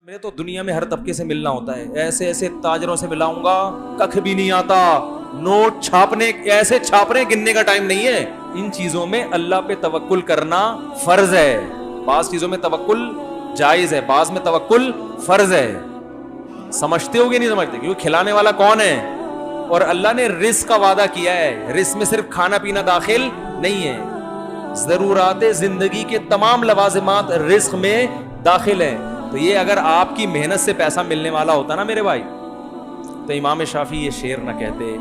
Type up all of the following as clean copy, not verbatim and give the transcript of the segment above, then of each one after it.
میں تو دنیا میں ہر طبقے سے ملنا ہوتا ہے. ایسے ایسے تاجروں سے ملاؤں گا کخ بھی نہیں آتا. نوٹ چھاپنے ایسے چھاپ رہے گننے کا ٹائم نہیں ہے. ان چیزوں میں اللہ پہ توکل کرنا فرض ہے. بعض چیزوں میں توکل جائز ہے, بعض میں توکل فرض ہے. سمجھتے ہو گے نہیں سمجھتے؟ کیونکہ کھلانے والا کون ہے؟ اور اللہ نے رزق کا وعدہ کیا ہے. رزق میں صرف کھانا پینا داخل نہیں ہے, ضرورات زندگی کے تمام لوازمات رزق میں داخل ہیں. تو یہ اگر آپ کی محنت سے پیسہ ملنے والا ہوتا نا میرے بھائی, تو امام شافعی یہ شعر نہ کہتے,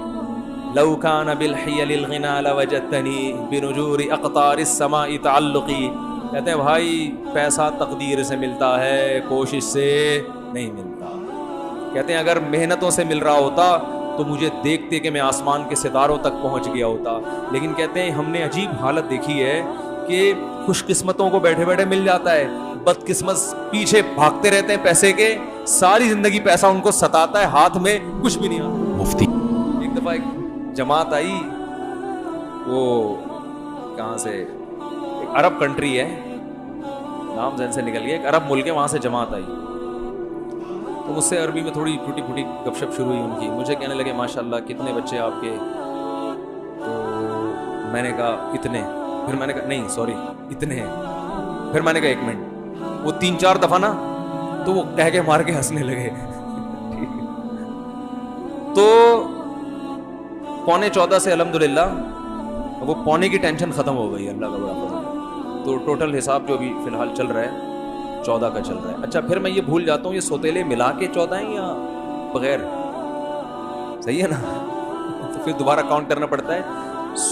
لو کان بالحیل الغنا لوجدتنی بنجور اقطار السماء تعلقی. کہتے ہیں بھائی پیسہ تقدیر سے ملتا ہے, کوشش سے نہیں ملتا. کہتے ہیں اگر محنتوں سے مل رہا ہوتا تو مجھے دیکھتے کہ میں آسمان کے ستاروں تک پہنچ گیا ہوتا. لیکن کہتے ہیں ہم نے عجیب حالت دیکھی ہے کہ خوش قسمتوں کو بیٹھے بیٹھے مل جاتا ہے, بد قسمت پیچھے بھاگتے رہتے ہیں پیسے کے, ساری زندگی پیسہ ان کو ستاتا ہے, ہاتھ میں کچھ بھی نہیں آتا. مفتی ایک دفعہ ایک جماعت آئی, وہ کہاں سے, ایک عرب کنٹری ہے, نام ذہن سے نکل گیا, ایک عرب ملک ہے, وہاں سے جماعت آئی. تو مجھ سے عربی میں تھوڑی ٹوٹی پھوٹی گپ شپ شروع ہوئی ان کی. مجھے کہنے لگے ماشاءاللہ کتنے بچے آپ کے؟ تو میں نے کہا اتنے. پھر میں نے کہا نہیں سوری اتنے ہیں. پھر میں نے کہا ایک منٹ. وہ 3-4 دفعہ نا تو وہ کہہ کے مار کے ہنسنے لگے. تو 13.25 سے الحمدللہ وہ پونے کی ٹینشن ختم ہو گئی, اللہ کا بڑا فضل. تو ٹوٹل حساب جو ابھی فی الحال چل رہا ہے 14 کا چل رہا ہے. اچھا پھر میں یہ بھول جاتا ہوں یہ سوتیلے ملا کے 14 ہیں یا بغیر, صحیح ہے نا؟ تو پھر دوبارہ کاؤنٹ کرنا پڑتا ہے.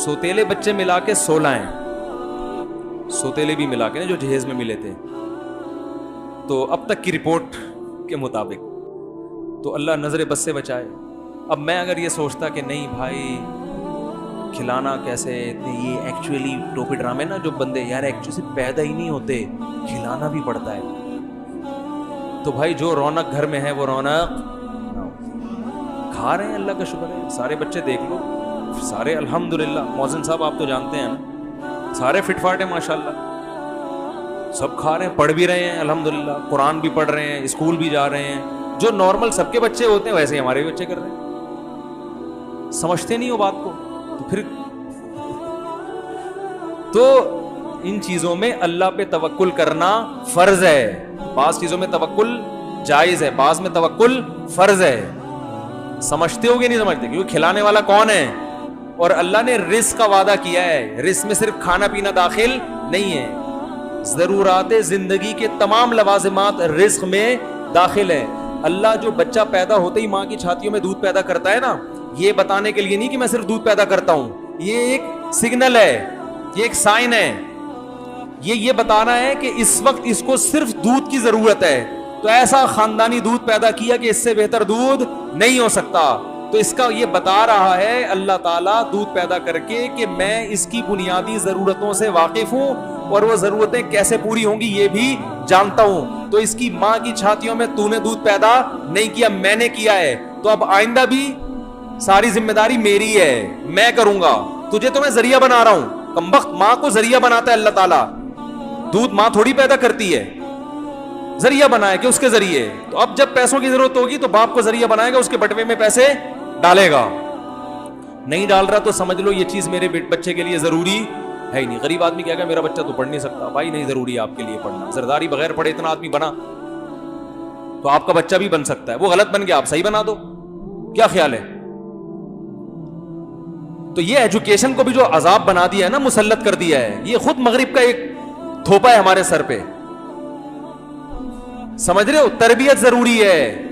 سوتیلے بچے ملا کے 16 ہیں, سوتیلے بھی ملا کے نا جو جہیز میں ملے تھے. تو اب تک کی رپورٹ کے مطابق تو اللہ نظر بد سے بچائے. اب میں اگر یہ سوچتا کہ نہیں بھائی کھلانا کیسے, یہ ایکچولی ٹوپی ڈرامے نا جو بندے یار ایکچولی پیدا ہی نہیں ہوتے, کھلانا بھی پڑتا ہے. تو بھائی جو رونق گھر میں ہے وہ رونق کھا رہے ہیں, اللہ کا شکر ہے. سارے بچے دیکھ لو, سارے الحمدللہ. محسن صاحب آپ تو جانتے ہیں نا, سارے فٹ فاٹ ہیں ماشاءاللہ, سب کھا رہے ہیں, پڑھ بھی رہے ہیں الحمدللہ, قرآن بھی پڑھ رہے ہیں, اسکول بھی جا رہے ہیں. جو نارمل سب کے بچے ہوتے ہیں ویسے ہی ہمارے بھی بچے کر رہے ہیں. سمجھتے نہیں ہو بات کو. تو پھر تو ان چیزوں میں اللہ پہ توکل کرنا فرض ہے. بعض چیزوں میں توکل جائز ہے, بعض میں توکل فرض ہے. سمجھتے ہو گے نہیں سمجھتے؟ کیونکہ کھلانے والا کون ہے؟ اور اللہ نے رزق کا وعدہ کیا ہے. رزق میں صرف کھانا پینا داخل نہیں ہے, ضرورات زندگی کے تمام لوازمات رزق میں داخل ہے. اللہ جو بچہ پیدا ہوتے ہی ماں کی چھاتیوں میں دودھ پیدا کرتا ہے نا, یہ بتانے کے لیے نہیں کہ میں صرف دودھ پیدا کرتا ہوں, یہ ایک سگنل ہے, یہ ایک سائن ہے. یہ بتانا ہے کہ اس وقت اس کو صرف دودھ کی ضرورت ہے. تو ایسا خاندانی دودھ پیدا کیا کہ اس سے بہتر دودھ نہیں ہو سکتا. تو اس کا یہ بتا رہا ہے اللہ تعالیٰ دودھ پیدا کر کے کہ میں اس کی بنیادی ضرورتوں سے واقف ہوں, اور وہ ضرورتیں کیسے پوری ہوں گی یہ بھی جانتا ہوں. تو اس کی ماں کی چھاتیوں میں تو نے دودھ پیدا نہیں کیا, میں نے کیا ہے. تو اب آئندہ بھی ساری ذمہ داری میری ہے, میں کروں گا. تجھے تو میں ذریعہ بنا رہا ہوں. کمبخت ماں کو ذریعہ بناتا ہے اللہ تعالیٰ, دودھ ماں تھوڑی پیدا کرتی ہے, ذریعہ بنائے کہ اس کے ذریعے. تو اب جب پیسوں کی ضرورت ہوگی تو باپ کو ذریعہ بنائے گا, اس کے بٹوے میں پیسے ڈالے گا. نہیں ڈال رہا تو سمجھ لو یہ چیز میرے بچے کے لیے ضروری ہے ہی نہیں. غریب آدمی کہے گا میرا بچہ تو پڑھ نہیں سکتا. بھائی نہیں ضروری ہے آپ کے لیے پڑھنا. زرداری بغیر پڑھے اتنا آدمی بنا تو آپ کا بچہ بھی بن سکتا ہے. وہ غلط بن گیا, آپ صحیح بنا دو. کیا خیال ہے؟ تو یہ ایجوکیشن کو بھی جو عذاب بنا دیا ہے نا, مسلط کر دیا ہے, یہ خود مغرب کا ایک تھوپا ہے ہمارے سر پہ. سمجھ رہے ہو؟ تربیت ضروری ہے,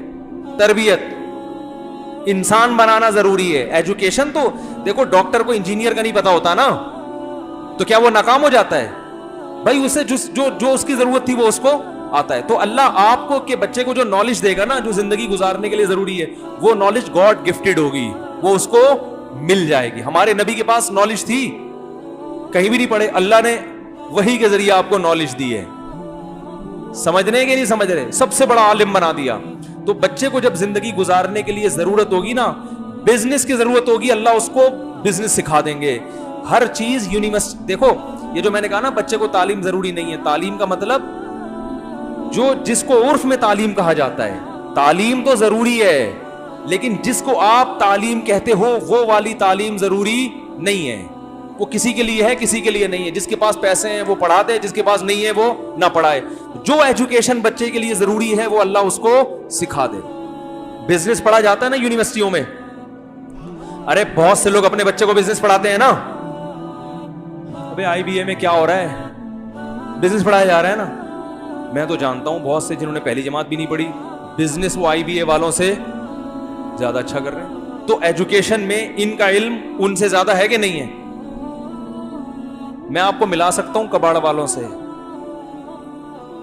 تربیت, انسان بنانا ضروری ہے. ایجوکیشن تو دیکھو ڈاکٹر کو انجینئر کا نہیں پتا ہوتا نا, تو کیا وہ ناکام ہو جاتا ہے؟ بھائی اسے جو اس کی ضرورت تھی وہ اس کو آتا ہے. تو اللہ آپ کو کہ بچے کو جو نالج دے گا نا, جو زندگی گزارنے کے لیے ضروری ہے, وہ نالج گاڈ گفٹڈ ہوگی, وہ اس کو مل جائے گی. ہمارے نبی کے پاس نالج تھی, کہیں بھی نہیں پڑھے, اللہ نے وحی کے ذریعے آپ کو نالج دی ہے. سمجھنے کے نہیں سمجھ رہے, سب سے بڑا عالم بنا دیا. تو بچے کو جب زندگی گزارنے کے لیے ضرورت ہوگی نا, بزنس کی ضرورت ہوگی, اللہ اس کو بزنس سکھا دیں گے. ہر چیز یونیورسٹی. دیکھو یہ جو میں نے کہا نا بچے کو تعلیم ضروری نہیں ہے, تعلیم کا مطلب جو جس کو عرف میں تعلیم کہا جاتا ہے. تعلیم تو ضروری ہے, لیکن جس کو آپ تعلیم کہتے ہو وہ والی تعلیم ضروری نہیں ہے. وہ کسی کے لیے ہے, کسی کے لیے نہیں ہے. جس کے پاس پیسے ہیں وہ پڑھا دے, جس کے پاس نہیں ہے وہ نہ پڑھائے. جو ایجوکیشن بچے کے لیے ضروری ہے وہ اللہ اس کو سکھا دے. بزنس پڑھا جاتا ہے نا یونیورسٹیوں میں, ارے بہت سے لوگ اپنے بچے کو بزنس پڑھاتے ہیں نا. ابے آئی بی اے میں کیا ہو رہا ہے, بزنس پڑھایا جا رہا ہے نا. میں تو جانتا ہوں بہت سے جنہوں نے پہلی جماعت بھی نہیں پڑھی, بزنس وہ آئی بی اے والوں سے زیادہ اچھا کر رہے ہیں. تو ایجوکیشن میں ان کا علم ان سے زیادہ ہے کہ نہیں ہے؟ میں آپ کو ملا سکتا ہوں کباڑ والوں سے,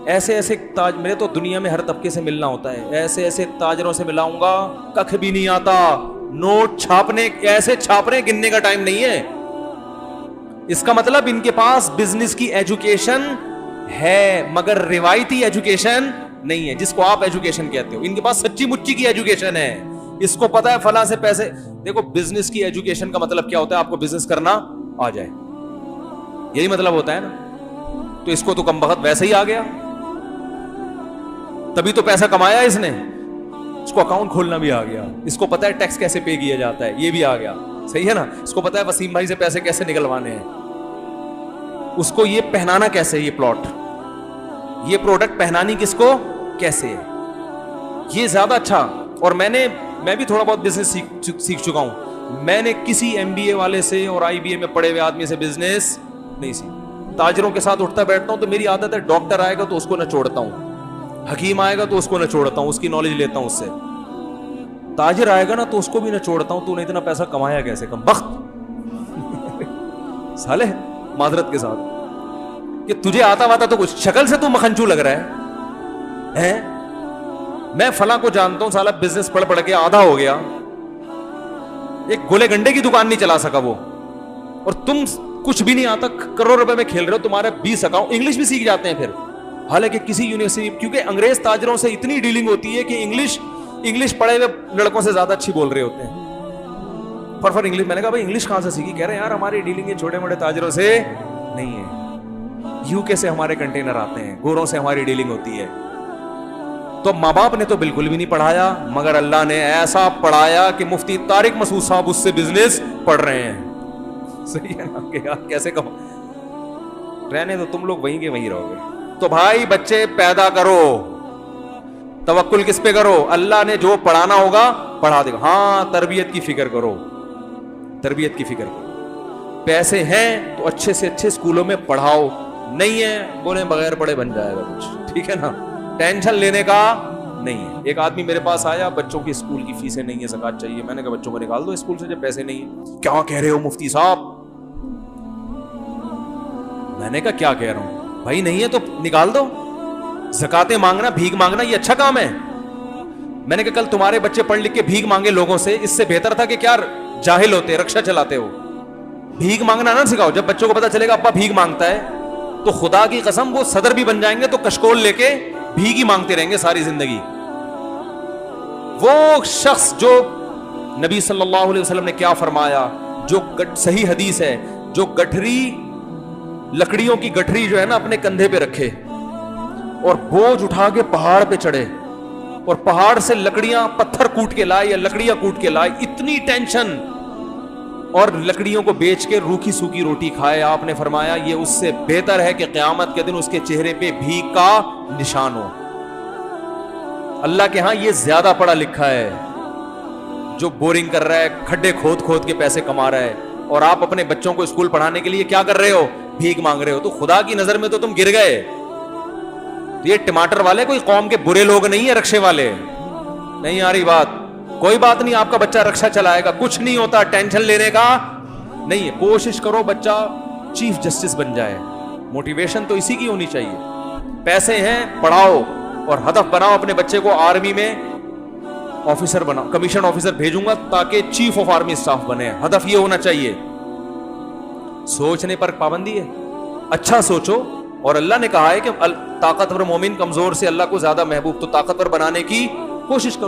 ایسے ایسے تاج, میرے تو دنیا میں ہر طبقے سے ملنا ہوتا ہے, ایسے ایسے تاجروں سے ملاؤں گا ککھ بھی نہیں آتا. نوٹ چھاپنے ایسے چھاپ رہے, گننے کا ٹائم نہیں ہے. اس کا مطلب ان کے پاس بزنس کی ایجوکیشن ہے مگر روایتی ایجوکیشن نہیں ہے, جس کو آپ ایجوکیشن کہتے ہو. ان کے پاس سچی مچی کی ایجوکیشن ہے, اس کو پتا ہے فلاں سے پیسے. دیکھو بزنس کی ایجوکیشن کا مطلب کیا ہوتا ہے, آپ کو بزنس کرنا آ جائے, یہی مطلب ہوتا ہے نا. تو اس کو تو کم بخت ویسے ہی آ گیا, تبھی تو پیسہ کمایا اس نے. اس کو اکاؤنٹ کھولنا بھی آ گیا, اس کو پتا ہے ٹیکس کیسے پے کیا جاتا ہے, یہ بھی آ گیا. صحیح ہے نا. اس کو پتا ہے وسیم بھائی سے پیسے کیسے نکلوانے ہیں, اس کو یہ پہنانا کیسے, یہ پلاٹ, یہ پروڈکٹ پہنانی کس کو کیسے ہے, یہ زیادہ اچھا. اور میں بھی تھوڑا بہت بزنس سیکھ چکا ہوں. میں نے کسی ایم بی اے والے سے اور آئی بی اے میں پڑھے ہوئے آدمی سے بزنس نہیں سیکھا. تاجروں کے ساتھ اٹھتا بیٹھتا ہوں تو میری عادت ہے, ڈاکٹر آئے گا تو اس کو نچوڑتا ہوں, حکیم آئے گا تو اس کو نچوڑتا ہوں, اس کی نالج لیتا ہوں اس سے. تاجر آئے گا نا تو اس کو بھی نچوڑتا ہوں, تو نے اتنا پیسہ کمایا کیسے, کم بخت سالے معذرت کے ساتھ, کہ تجھے آتا واتا تو کچھ, شکل سے تو مکھنچو لگ رہا ہے. میں فلاں کو جانتا ہوں, سالا بزنس پڑھ پڑھ کے آدھا ہو گیا, ایک گولے گنڈے کی دکان نہیں چلا سکا وہ, اور تم کچھ بھی نہیں آتا, کروڑ روپے میں کھیل رہے ہو, تمہارے 20 اکاؤنٹ. انگلش بھی سیکھ جاتے ہیں پھر, حالانکہ کسی یونیورسٹی, کیونکہ انگریز تاجروں سے اتنی ڈیلنگ ہوتی ہے کہ انگلش پڑھے ہوئے لڑکوں سے زیادہ اچھی بول رہے ہوتے ہیں. پر انگلش, میں نے کہا بھائی انگلش کہاں سے سیکھی, کہہ رہے ہیں یار ہماری ڈیلنگ یہ چھوٹے موٹے تاجروں سے نہیں ہے, یو کے سے ہمارے کنٹینر آتے ہیں, گوروں سے ہماری ڈیلنگ ہوتی ہے. تو ماں باپ نے تو بالکل بھی نہیں پڑھایا, مگر اللہ نے ایسا پڑھایا کہ مفتی طارق مسعود صاحب اس سے بزنس پڑھ رہے ہیں. صحیح ہے نا, کہ کیسے کہو, رہنے تو تم لوگ وہیں کے وہیں رہو گے. تو بھائی بچے پیدا کرو, توکل کس پہ کرو, اللہ نے جو پڑھانا ہوگا پڑھا دے گا. ہاں تربیت کی فکر کرو, تربیت کی فکر کرو. پیسے ہیں تو اچھے سے اچھے اسکولوں میں پڑھاؤ, نہیں ہے بولے بغیر پڑھے بن جائے گا کچھ, ٹھیک ہے نا, ٹینشن لینے کا نہیں ہے. ایک آدمی میرے پاس آیا, بچوں کی اسکول کی فیسیں نہیں ہے, زکات چاہیے. میں نے کہا بچوں کو نکال دو اسکول سے جب پیسے نہیں ہیں. کیا کہہ رہے ہو مفتی صاحب؟ میں نے کہا کیا کہہ رہا ہوں بھائی, نہیں ہے تو نکال دو. زکاتیں مانگنا, بھیک مانگنا یہ اچھا کام ہے. میں نے کہا کل تمہارے بچے پڑھ لکھ کے بھیک مانگے لوگوں سے, اس سے بہتر تھا کہ کیا جاہل ہوتے, رکشا چلاتے ہو. بھیک مانگنا نہ سکھاؤ. جب بچوں کو پتا چلے گا ابا بھیک مانگتا ہے تو خدا کی قسم وہ صدر بھی بن جائیں گے تو کشکول لے کے بھیک ہی مانگتے رہیں گے ساری زندگی. وہ شخص جو نبی صلی اللہ علیہ وسلم نے کیا فرمایا, جو صحیح حدیث ہے, جو گٹھری لکڑیوں کی گٹھری جو ہے نا اپنے کندھے پہ رکھے اور بوجھ اٹھا کے پہاڑ پہ چڑھے اور پہاڑ سے لکڑیاں پتھر کوٹ کے لائے یا لکڑیاں کوٹ کے لائے, اتنی ٹینشن, اور لکڑیوں کو بیچ کے روکھی سوکھی روٹی کھائے. آپ نے فرمایا یہ اس سے بہتر ہے کہ قیامت کے دن اس کے چہرے پہ بھیک کا نشان ہو. اللہ کے ہاں یہ زیادہ پڑھا لکھا ہے جو بورنگ کر رہا ہے, کھڈے کھود کھود کے پیسے کما رہا ہے, اور آپ اپنے بچوں کو اسکول پڑھانے کے لیے کیا کر رہے ہو, بھیک مانگ رہے ہو. تو خدا کی نظر میں تو تم گر گئے. یہ ٹماٹر والے کوئی قوم کے برے لوگ نہیں ہیں, رکشے والے نہیں. آ رہی بات؟ کوئی بات نہیں, آپ کا بچہ رکشا چلائے گا, کچھ نہیں ہوتا, ٹینشن لینے کا نہیں ہے. کوشش کرو بچہ چیف جسٹس بن جائے, موٹیویشن تو اسی کی ہونی چاہیے. پیسے ہیں پڑھاؤ, اور ہدف بناؤ اپنے بچے کو آرمی میں آفیسر بناؤ, کمیشن آفیسر بھیجوں گا تاکہ چیف آف آرمی اسٹاف بنے. ہدف یہ ہونا چاہیے. سوچنے پر پابندی ہے, اچھا سوچو. اور اللہ نے کہا ہے کہ طاقتور مومن کمزور سے اللہ کو زیادہ محبوب, تو طاقتور بنانے کی کوشش کرو.